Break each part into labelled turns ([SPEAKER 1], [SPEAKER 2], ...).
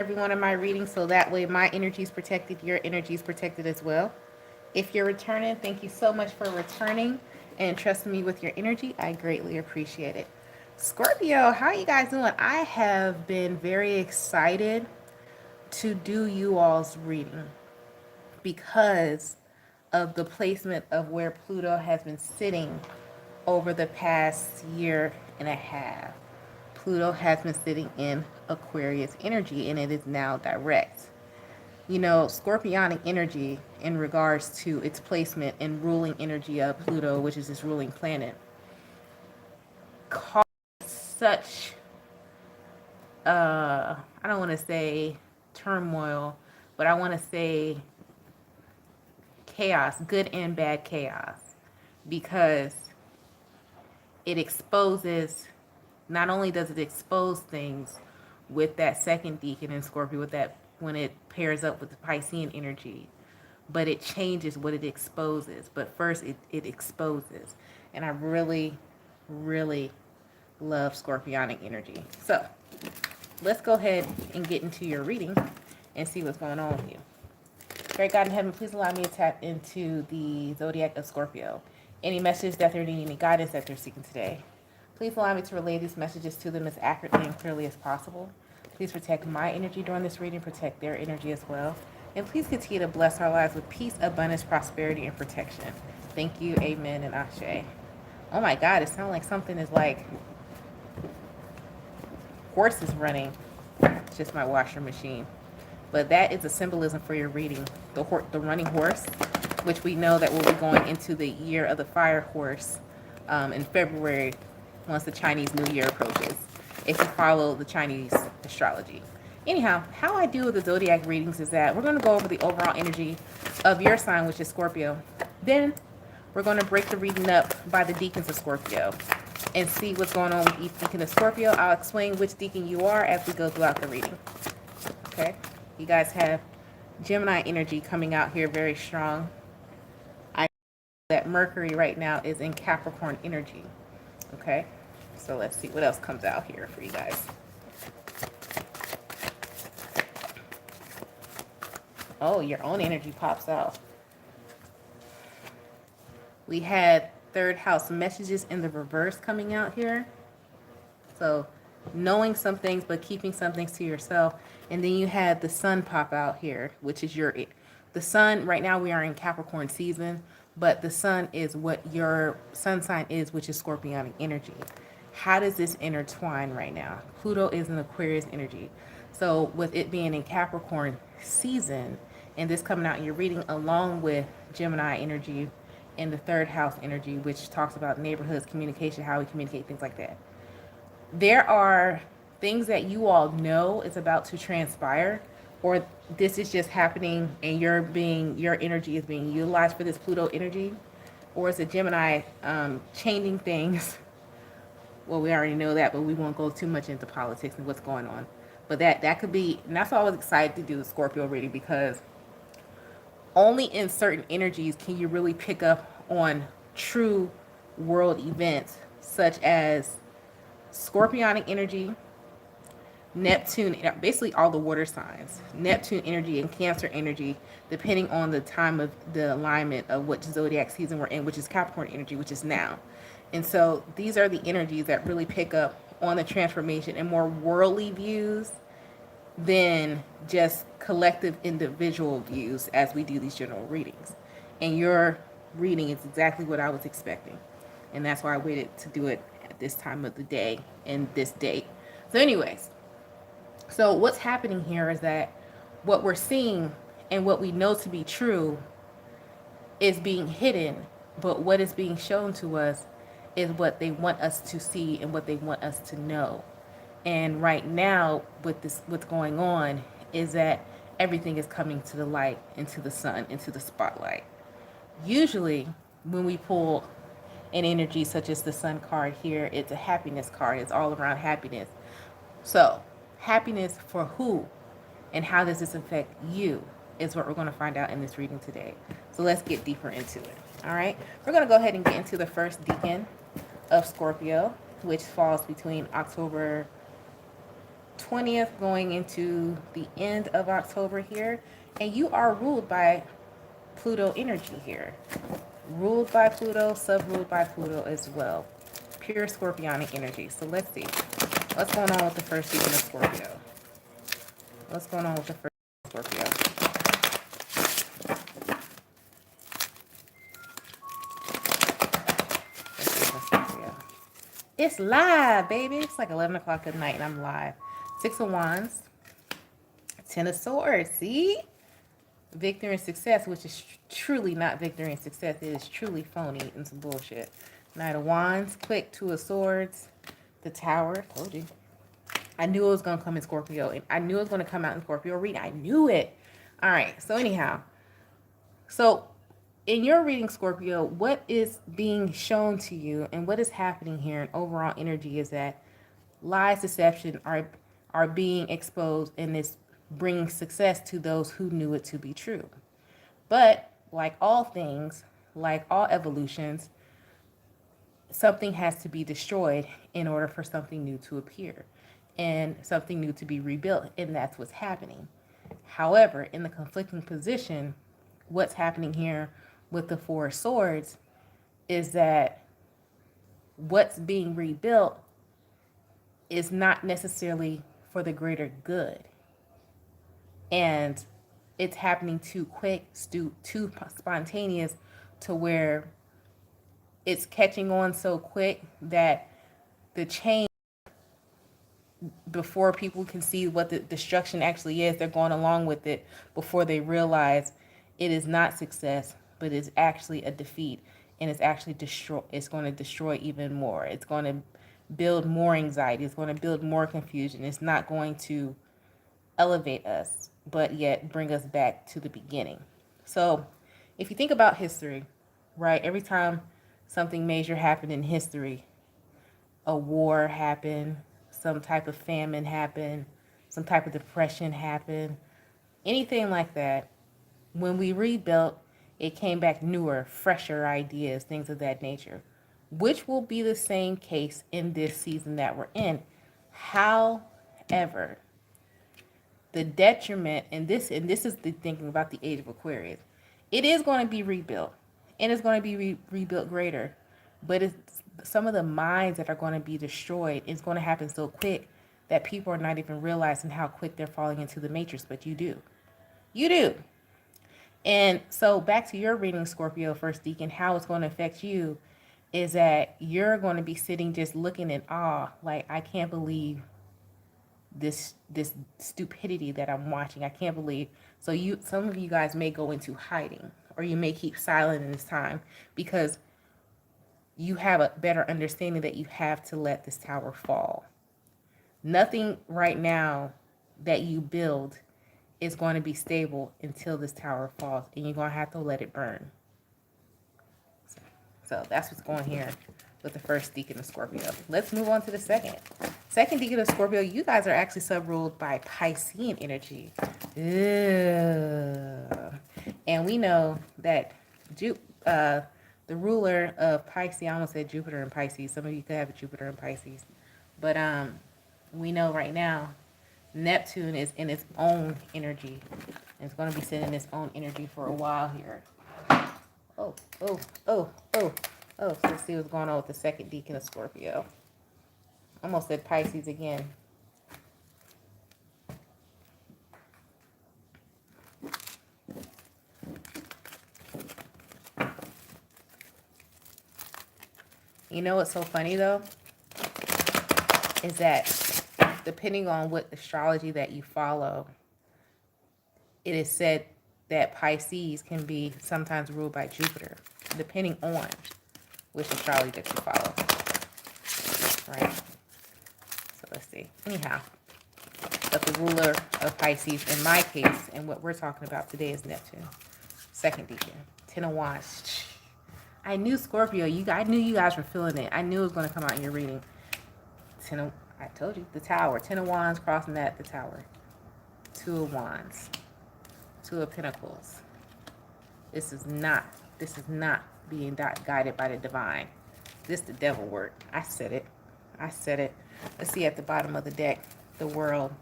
[SPEAKER 1] every one of my readings so that way my energy is protected, your energy is protected as well. If you're returning, thank you so much for returning and trusting me with your energy. I greatly appreciate it. Scorpio, how are you guys doing? I have been very excited to do you all's reading because of the placement of where Pluto has been sitting over the past year and a half. Pluto has been sitting in Aquarius energy and it is now direct. You know, Scorpionic energy in regards to its placement and ruling energy of Pluto, which is its ruling planet, caused such, I don't want to say turmoil, but I want to say chaos, good and bad chaos, because it exposes, not only does it expose things with that second deacon in Scorpio, with that when it pairs up with the Piscean energy, but it changes what it exposes. But first, it exposes. And I really, really love Scorpionic energy. So let's go ahead and get into your reading and see what's going on with you. Great God in heaven, please allow me to tap into the zodiac of Scorpio. Any message that they're needing, any guidance that they're seeking today. Please allow me to relay these messages to them as accurately and clearly as possible. Please protect my energy during this reading, protect their energy as well. And please continue to bless our lives with peace, abundance, prosperity, and protection. Thank you, amen, and ashe. Oh my God, it sounds like something is like horses running. It's just my washer machine. But that is a symbolism for your reading. The running horse, which we know that we'll be going into the year of the fire horse in February once the Chinese New Year approaches, if you follow the Chinese astrology. Anyhow, how I do the zodiac readings is that we're going to go over the overall energy of your sign, which is Scorpio. Then we're going to break the reading up by the deacons of Scorpio and see what's going on with each deacon of Scorpio. I'll explain which deacon you are as we go throughout the reading. Okay? You guys have Gemini energy coming out here very strong. I know that Mercury right now is in Capricorn energy. Okay? So let's see what else comes out here for you guys. Oh, your own energy pops out. We had third house messages in the reverse coming out here. So knowing some things but keeping some things to yourself. And then you had the sun pop out here, which is the sun. Right now we are in Capricorn season, but the sun is what your sun sign is, which is Scorpionic energy. How does this intertwine right now? Pluto is in Aquarius energy. So with it being in Capricorn season and this coming out in your reading along with Gemini energy and the third house energy, which talks about neighborhoods, communication, how we communicate, things like that. There are things that you all know is about to transpire, or this is just happening and your energy is being utilized for this Pluto energy, or it's a Gemini changing things. Well, we already know that, but we won't go too much into politics and what's going on. But that could be, and that's why I was excited to do the Scorpio reading, because only in certain energies can you really pick up on true world events, such as Scorpionic energy, Neptune, basically all the water signs, Neptune energy and Cancer energy, depending on the time of the alignment of what zodiac season we're in, which is Capricorn energy, which is now. And so these are the energies that really pick up on the transformation and more worldly views than just collective individual views as we do these general readings. And your reading is exactly what I was expecting. And that's why I waited to do it at this time of the day and this date. So anyways, so what's happening here is that what we're seeing and what we know to be true is being hidden, but what is being shown to us is what they want us to see and what they want us to know. And right now, with this, what's going on is that everything is coming to the light, into the sun, into the spotlight. Usually, when we pull an energy such as the sun card here, it's a happiness card. It's all around happiness. So, happiness for who and how does this affect you is what we're going to find out in this reading today. So let's get deeper into it. All right. We're going to go ahead and get into the first decan of Scorpio, which falls between October 20th going into the end of October here. And you are ruled by Pluto energy here. Ruled by Pluto, sub-ruled by Pluto as well. Pure Scorpionic energy. So let's see. What's going on with the first season of Scorpio? What's going on with the first Scorpio? Scorpio. It's live, baby. It's like 11 o'clock at night and I'm live. 6 of Wands. 10 of Swords. See? Victory and success, which is truly not victory and success. It is truly phony and some bullshit. Knight of Wands. Quick. 2 of Swords. The Tower. Told you. I knew it was going to come in Scorpio. And I knew it was going to come out in Scorpio reading. I knew it. All right. So anyhow. So in your reading, Scorpio, what is being shown to you and what is happening here in overall energy is that lies, deception are being exposed, and it's bringing success to those who knew it to be true. But like all things, like all evolutions, something has to be destroyed in order for something new to appear and something new to be rebuilt, and that's what's happening. However, in the conflicting position, what's happening here with the Four of Swords is that what's being rebuilt is not necessarily for the greater good. And it's happening too quick, too spontaneous, to where it's catching on so quick that the change, before people can see what the destruction actually is, they're going along with it before they realize it is not success, but it's actually a defeat, and it's actually it's going to destroy even more. It's going to build more anxiety. It's going to build more confusion. It's not going to elevate us, but yet bring us back to the beginning. So if you think about history, right, every time something major happened in history, a war happened, some type of famine happened, some type of depression happened, anything like that, when we rebuilt, it came back newer, fresher ideas, things of that nature, which will be the same case in this season that we're in. However, the detriment, and this is the thinking about the age of Aquarius, it is going to be rebuilt, and it's going to be rebuilt greater, but it's some of the minds that are going to be destroyed is going to happen so quick that people are not even realizing how quick they're falling into the matrix, but you do. And so back to your reading, Scorpio, first deacon, how it's going to affect you is that you're going to be sitting just looking in awe, like, I can't believe this stupidity that I'm watching. I can't believe. So some of you guys may go into hiding, or you may keep silent in this time because you have a better understanding that you have to let this tower fall. Nothing right now that you build is going to be stable until this tower falls, and you're going to have to let it burn. So that's what's going here with the first deacon of Scorpio. Let's move on to the second. Second deacon of Scorpio, you guys are actually sub-ruled by Piscean energy. Ugh. And we know that the ruler of Pisces, I almost said Jupiter in Pisces. Some of you could have a Jupiter in Pisces. But we know right now Neptune is in its own energy. It's going to be sitting in its own energy for a while here. Oh. So let's see what's going on with the second deacon of Scorpio. Almost said Pisces again. You know what's so funny though? Is that depending on what astrology that you follow, it is said that Pisces can be sometimes ruled by Jupiter, depending on which astrology that you follow. Right? So let's see. Anyhow, but the ruler of Pisces, in my case, and what we're talking about today is Neptune. Second deacon. 10 of Wands. I knew Scorpio. I knew you guys were feeling it. I knew it was going to come out in your reading. I told you. The Tower. 10 of Wands crossing that, the Tower. 2 of Wands. 2 of Pentacles. This is not being guided by the divine. This the devil work. I said it. Let's see at the bottom of the deck. the world.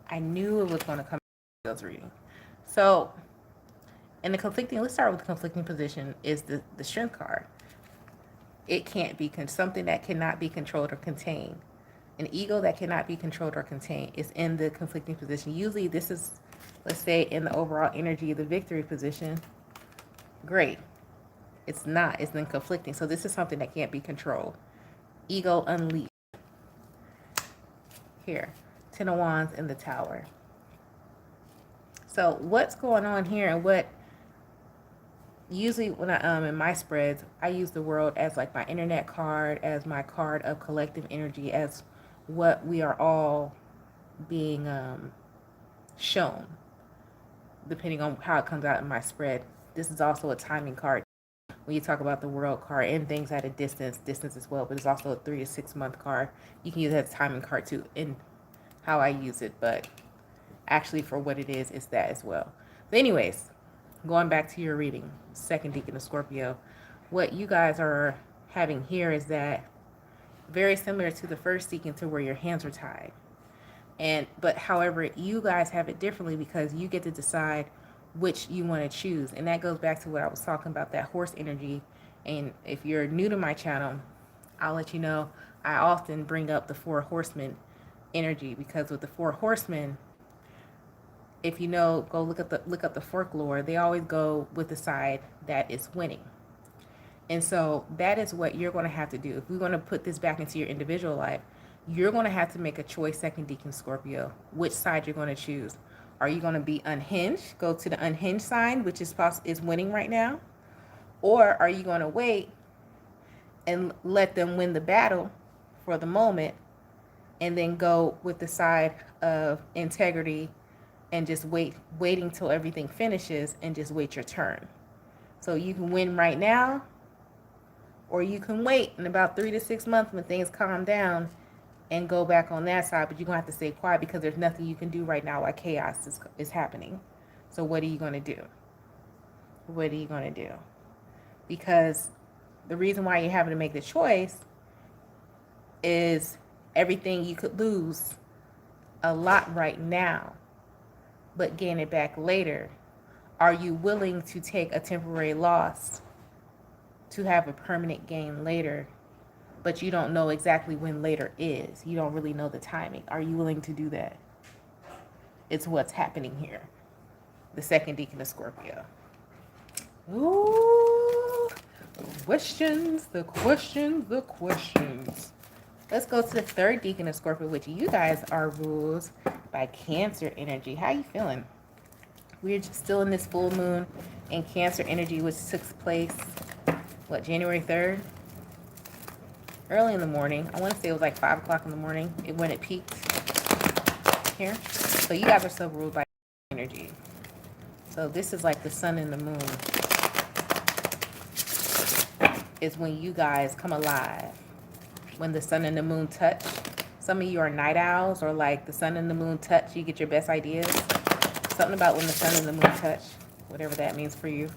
[SPEAKER 1] I knew it was going to come in Scorpio's reading. So, in the conflicting, let's start with the conflicting position, is the strength card. It can't be something that cannot be controlled or contained. An ego that cannot be controlled or contained is in the conflicting position. Usually this is, let's say, in the overall energy of the victory position. Great. It's not. It's then conflicting. So this is something that can't be controlled. Ego unleashed. Here. Ten of Wands in the Tower. So what's going on here, and what usually when I in my spreads, I use the world as like my internet card, as my card of collective energy, as what we are all being shown, depending on how it comes out in my spread. This is also a timing card when you talk about the world card, and things at a distance as well, but it's also a 3 to 6 month card. You can use that as a timing card too in how I use it, but actually for what it is that as well. But anyways, going back to your reading, second deacon of Scorpio, what you guys are having here is that very similar to the first deacon, to where your hands are tied. But however, you guys have it differently because you get to decide which you want to choose. And that goes back to what I was talking about, that horse energy. And if you're new to my channel, I'll let you know I often bring up the 4 horsemen energy, because with the 4 horsemen, if you know, go look up the folklore, they always go with the side that is winning. And so that is what you're going to have to do. If we're going to put this back into your individual life, you're going to have to make a choice, second deacon Scorpio, which side you're going to choose. Are you going to be unhinged, go to the unhinged side, which is winning right now? Or are you going to wait and let them win the battle for the moment, and then go with the side of integrity and just waiting till everything finishes and just wait your turn? So you can win right now, or you can wait in about 3 to 6 months when things calm down and go back on that side. But you're going to have to stay quiet because there's nothing you can do right now while chaos is happening. So what are you going to do? What are you going to do? Because the reason why you're having to make the choice is everything you could lose a lot right now, but gain it back later. Are you willing to take a temporary loss to have a permanent gain later, but you don't know exactly when later is? You don't really know the timing. Are you willing to do that? It's what's happening here. The second deacon of Scorpio. Ooh, the questions. Let's go to the third deacon of Scorpio, which you guys are ruled by Cancer energy. How you feeling? We're just still in this full moon in Cancer energy, which took place, January 3rd? Early in the morning. I want to say it was like 5 o'clock in the morning when it peaked here. So you guys are still ruled by energy. So this is like the sun and the moon. Is when you guys come alive. When the sun and the moon touch. Some of you are night owls, or like the sun and the moon touch, you get your best ideas. Something about when the sun and the moon touch, whatever that means for you.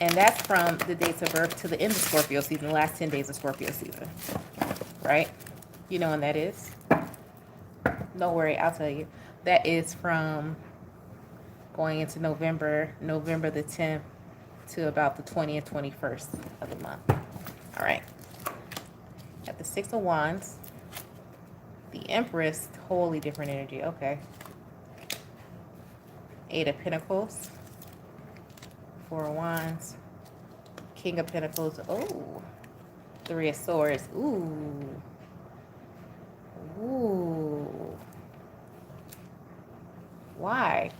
[SPEAKER 1] And that's from the dates of birth to the end of Scorpio season, the last 10 days of Scorpio season, right? You know when that is? Don't worry, I'll tell you. That is from going into November the 10th to about the 20th, 21st of the month. All right. Got the 6 of Wands. The Empress, totally different energy. Okay. 8 of Pentacles. 4 of Wands. King of Pentacles. Oh. 3 of Swords. Ooh. Ooh. Why?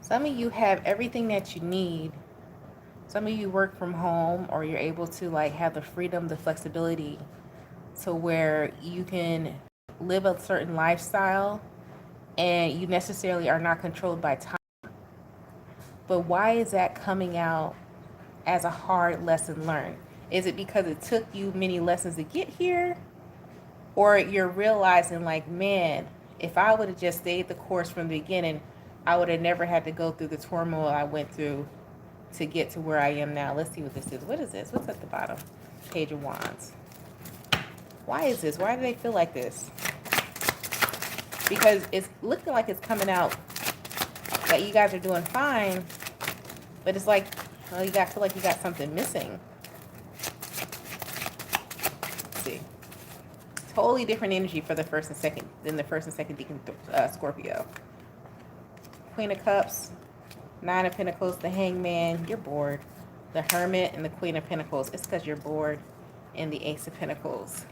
[SPEAKER 1] Some of you have everything that you need. Some of you work from home, or you're able to like have the freedom, the flexibility to where you can live a certain lifestyle and you necessarily are not controlled by time. But why is that coming out as a hard lesson learned? Is it because it took you many lessons to get here? Or you're realizing like, man, if I would have just stayed the course from the beginning, I would have never had to go through the turmoil I went through to get to where I am now. Let's see what this is. What is this? What's at the bottom? Page of Wands. Why is this? Why do they feel like this? Because it's looking like it's coming out that you guys are doing fine, but it's like, well, you feel like you got something missing. Let's see. Totally different energy for the first and second than the first and second decan Scorpio. Queen of Cups, Nine of Pentacles, the Hangman. You're bored. The Hermit and the Queen of Pentacles. It's because you're bored. And the Ace of Pentacles.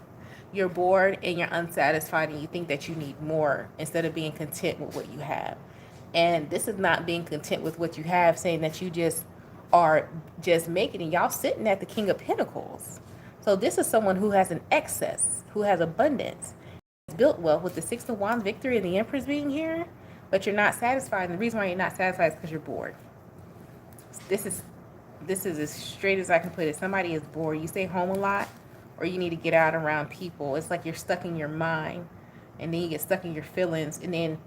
[SPEAKER 1] You're bored and you're unsatisfied and you think that you need more instead of being content with what you have. And this is not being content with what you have, saying that you just are just making it. Y'all sitting at the King of Pentacles. So this is someone who has an excess, who has abundance. It's built wealth with the Six of Wands victory and the Empress being here, but you're not satisfied. And the reason why you're not satisfied is because you're bored. This is as straight as I can put it. Somebody is bored. You stay home a lot, or you need to get out around people. It's like you're stuck in your mind, and then you get stuck in your feelings, and then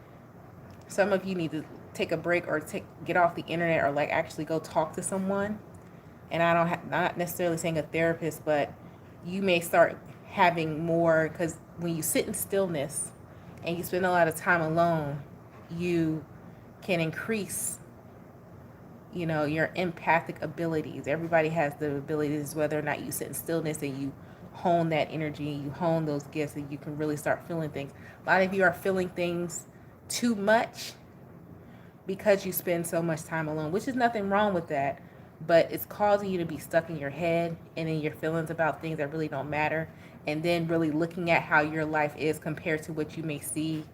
[SPEAKER 1] some of you need to take a break or get off the internet, or like actually go talk to someone. And not necessarily saying a therapist, but you may start having more, because when you sit in stillness and you spend a lot of time alone, you can increase your empathic abilities. Everybody has the abilities, whether or not you sit in stillness and you hone that energy, you hone those gifts, and you can really start feeling things. A lot of you are feeling things too much because you spend so much time alone, which is nothing wrong with that, but it's causing you to be stuck in your head and in your feelings about things that really don't matter, and then really looking at how your life is compared to what you may see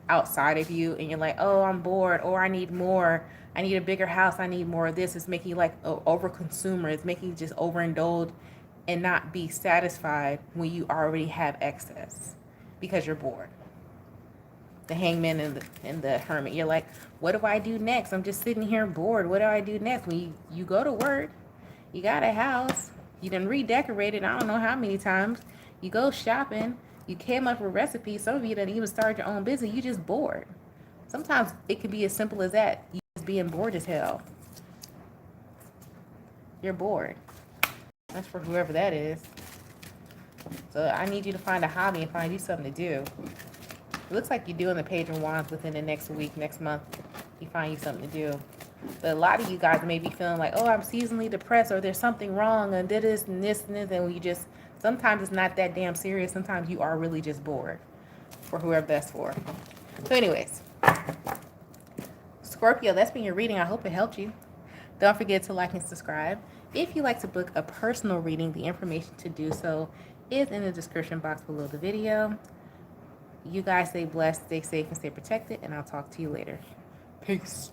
[SPEAKER 1] outside of you, and you're like, oh, I'm bored, or I need more, I need a bigger house, I need more of this. It's making you like an over consumer. It's making you just overindulge and not be satisfied when you already have excess because you're bored. The Hangman and the Hermit. You're like, what do I do next? I'm just sitting here bored. What do I do next? When you go to work, you got a house, you done redecorated I don't know how many times. You go shopping, you came up with recipes. Some of you done even started your own business. You just bored. Sometimes it can be as simple as that. You just being bored as hell. You're bored. That's for whoever that is. So I need you to find a hobby and find you something to do. It looks like you're doing the Page of Wands within the next week, next month. You find you something to do. But a lot of you guys may be feeling like, oh, I'm seasonally depressed, or there's something wrong, and this and this and this, and you just, sometimes it's not that damn serious. Sometimes you are really just bored, for whoever that's for. So anyways, Scorpio, that's been your reading. I hope it helped you. Don't forget to like and subscribe. If you'd like to book a personal reading, the information to do so is in the description box below the video. You guys stay blessed, stay safe, and stay protected, and I'll talk to you later. Peace.